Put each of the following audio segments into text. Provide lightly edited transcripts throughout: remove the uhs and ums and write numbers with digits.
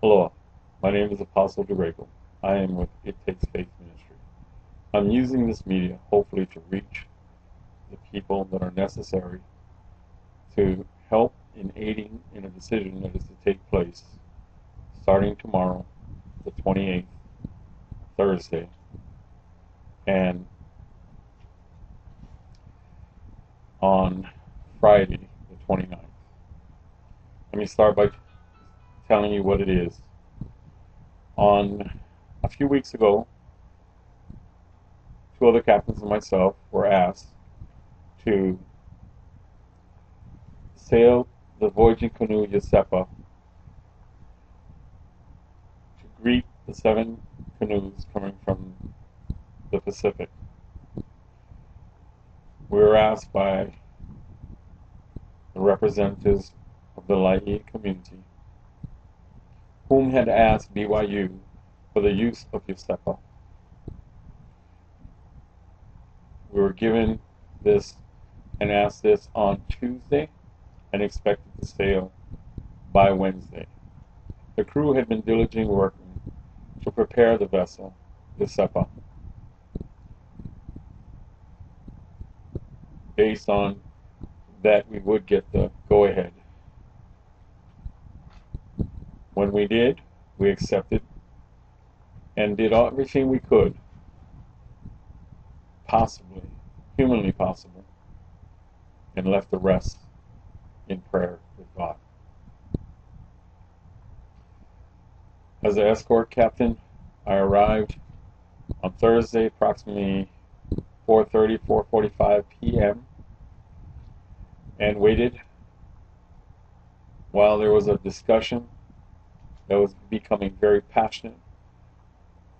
Hello, my name is Apostle DeRago. I am with It Takes Faith Ministry. I'm using this media hopefully to reach the people that are necessary to help in aiding in a decision that is to take place starting tomorrow, the 28th, Thursday, and on Friday, the 29th. Let me start by telling you what it is. On a few weeks ago, two other captains and myself were asked to sail the voyaging canoe Isopea to greet the 7 canoes coming from the Pacific. We were asked by the representatives of the Laie community, whom had asked BYU for the use of Isopea. We were given this and asked this on Tuesday and expected to sail by Wednesday. The crew had been diligently working to prepare the vessel, Isopea, based on that we would get the go-ahead. When we did, we accepted and did everything we could, possibly, humanly possible, and left the rest in prayer with God. As an escort captain, I arrived on Thursday approximately 4:45 p.m. and waited while there was a discussion that was becoming very passionate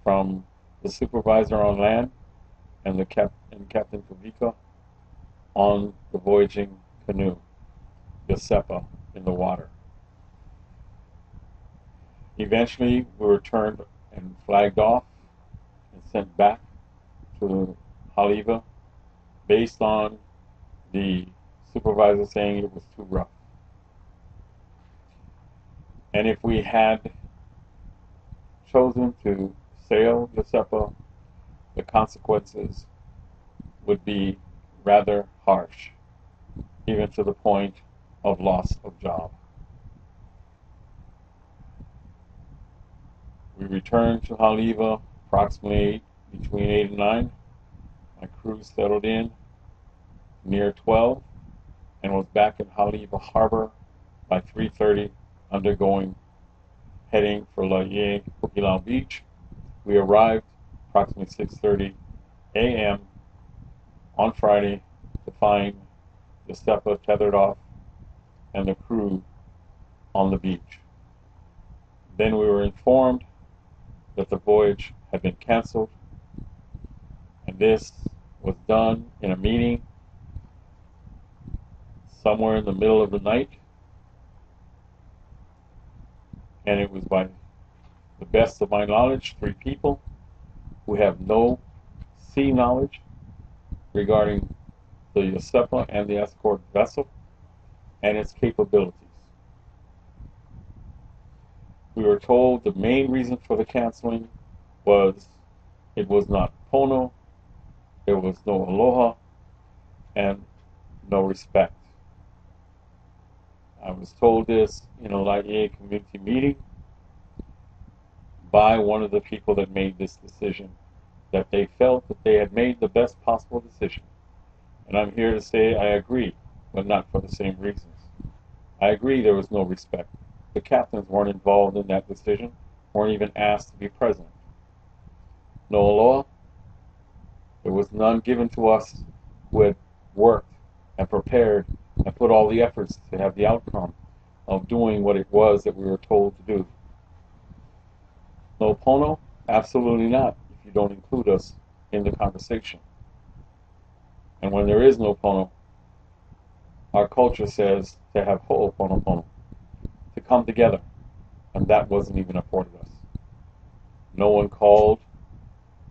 from the supervisor on land and Captain Kavika on the voyaging canoe, Isopea, in the water. Eventually, we were turned and flagged off and sent back to Haleiwa based on the supervisor saying it was too rough. And if we had chosen to sail Isopea, the consequences would be rather harsh, even to the point of loss of job. We returned to Haleiwa approximately between 8 and 9. My crew settled in near 12 and was back in Haleiwa Harbor by 3:30, heading for Laie Pukilau Beach. We arrived approximately 6:30 a.m. on Friday to find the Isopea tethered off and the crew on the beach. Then we were informed that the voyage had been canceled, and this was done in a meeting somewhere in the middle of the night, and it was, by the best of my knowledge, 3 people who have no sea knowledge regarding the Isopea and the escort vessel and its capabilities. We were told the main reason for the canceling was it was not Pono, there was no aloha, and no respect. I was told this in a Laie community meeting by one of the people that made this decision, that they felt that they had made the best possible decision. And I'm here to say I agree, but not for the same reasons. I agree there was no respect. The captains weren't involved in that decision, weren't even asked to be present. No aloha. There was none given to us who had worked and prepared and put all the efforts to have the outcome of doing what it was that we were told to do. No Pono? Absolutely not, if you don't include us in the conversation. And when there is no Pono, our culture says to have ho'oponopono, to come together, and that wasn't even afforded us. No one called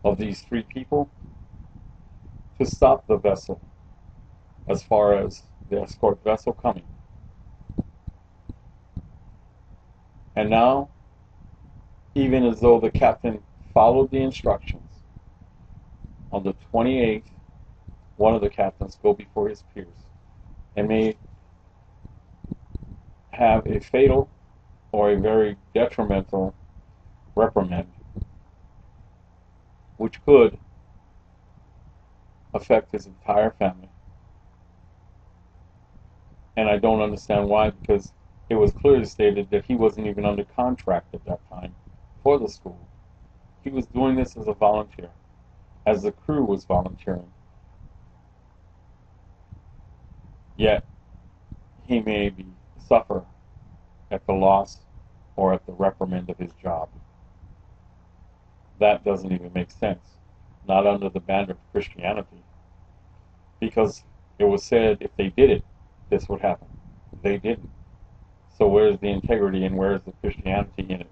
of these 3 people to stop the vessel as far as the escort vessel coming. And now even as though the captain followed the instructions. On the 28th, one of the captains go before his peers and may have a fatal or a very detrimental reprimand, which could affect his entire family. And I don't understand why, because it was clearly stated that he wasn't even under contract at that time for the school. He was doing this as a volunteer, as the crew was volunteering. Yet, he may suffer at the loss or at the reprimand of his job. That doesn't even make sense. Not under the banner of Christianity. Because it was said if they did it, this would happen. They didn't. So where's the integrity and where's the Christianity in it?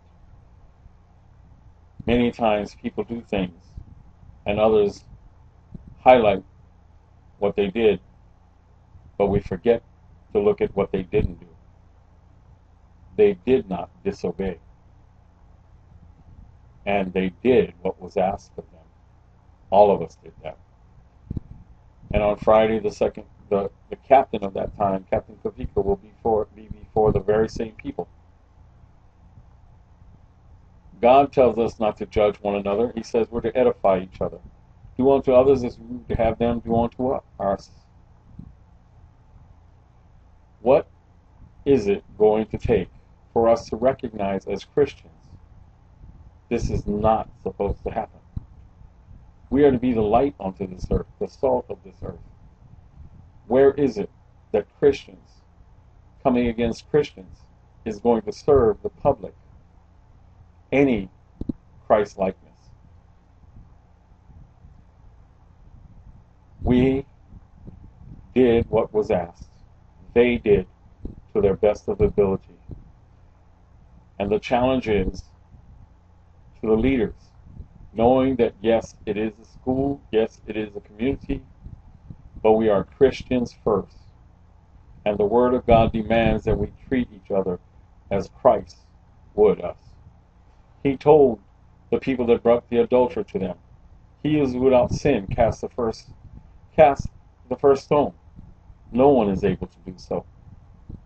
Many times people do things and others highlight what they did, but we forget to look at what they didn't do. They did not disobey. And they did what was asked of them. All of us did that. And on Friday the captain of that time, Captain Kavika, will be before the very same people. God tells us not to judge one another. He says we're to edify each other. Do unto others as we would have them do unto us. What is it going to take for us to recognize as Christians this is not supposed to happen? We are to be the light onto this earth, the salt of this earth. Where is it that Christians coming against Christians is going to serve the public any Christ-likeness? We did what was asked. They did to their best of ability. And the challenge is to the leaders, knowing that yes, it is a school, yes, it is a community, but we are Christians first. And the Word of God demands that we treat each other as Christ would us. He told the people that brought the adulterer to them, he is without sin, cast the first stone. No one is able to do so.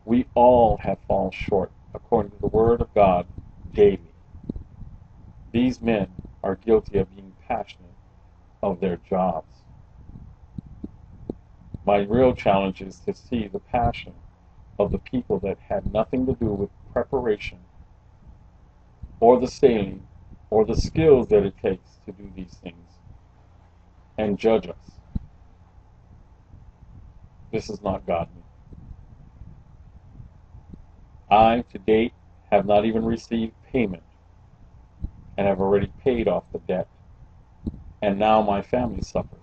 We all have fallen short, according to the Word of God, daily. These men are guilty of being passionate of their jobs. My real challenge is to see the passion of the people that had nothing to do with preparation or the sailing or the skills that it takes to do these things and judge us. This is not godly. I, to date, have not even received payment and have already paid off the debt. And now my family suffers.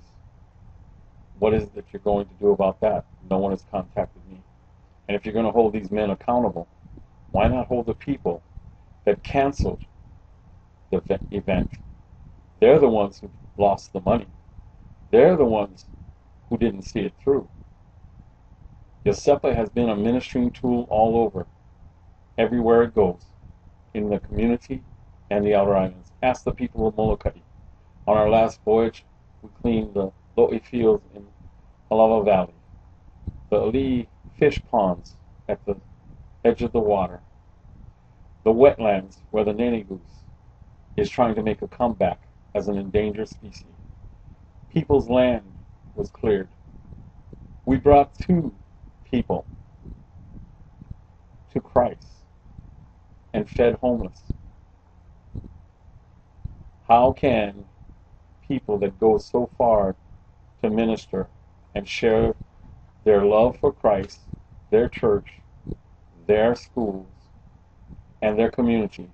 What is it that you're going to do about that? No one has contacted me. And if you're going to hold these men accountable, why not hold the people that canceled the event? They're the ones who lost the money. They're the ones who didn't see it through. Isopea has been a ministering tool all over, everywhere it goes, in the community and the outer islands. Ask the people of Molokai. On our last voyage, we cleaned the Lo'i fields in Alava Valley, the Ali fish ponds at the edge of the water, the wetlands where the nene goose is trying to make a comeback as an endangered species. People's land was cleared. We brought 2 people to Christ and fed homeless. How can people that go so far to minister and share their love for Christ, their church, their schools, and their community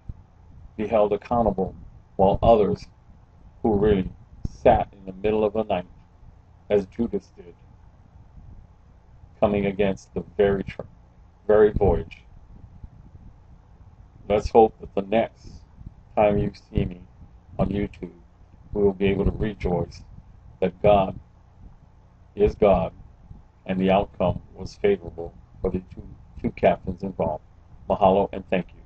be held accountable while others who really sat in the middle of the night, as Judas did, coming against the very voyage? Let's hope that the next time you see me on YouTube, we will be able to rejoice that God is God and the outcome was favorable for the two captains involved. Mahalo and thank you.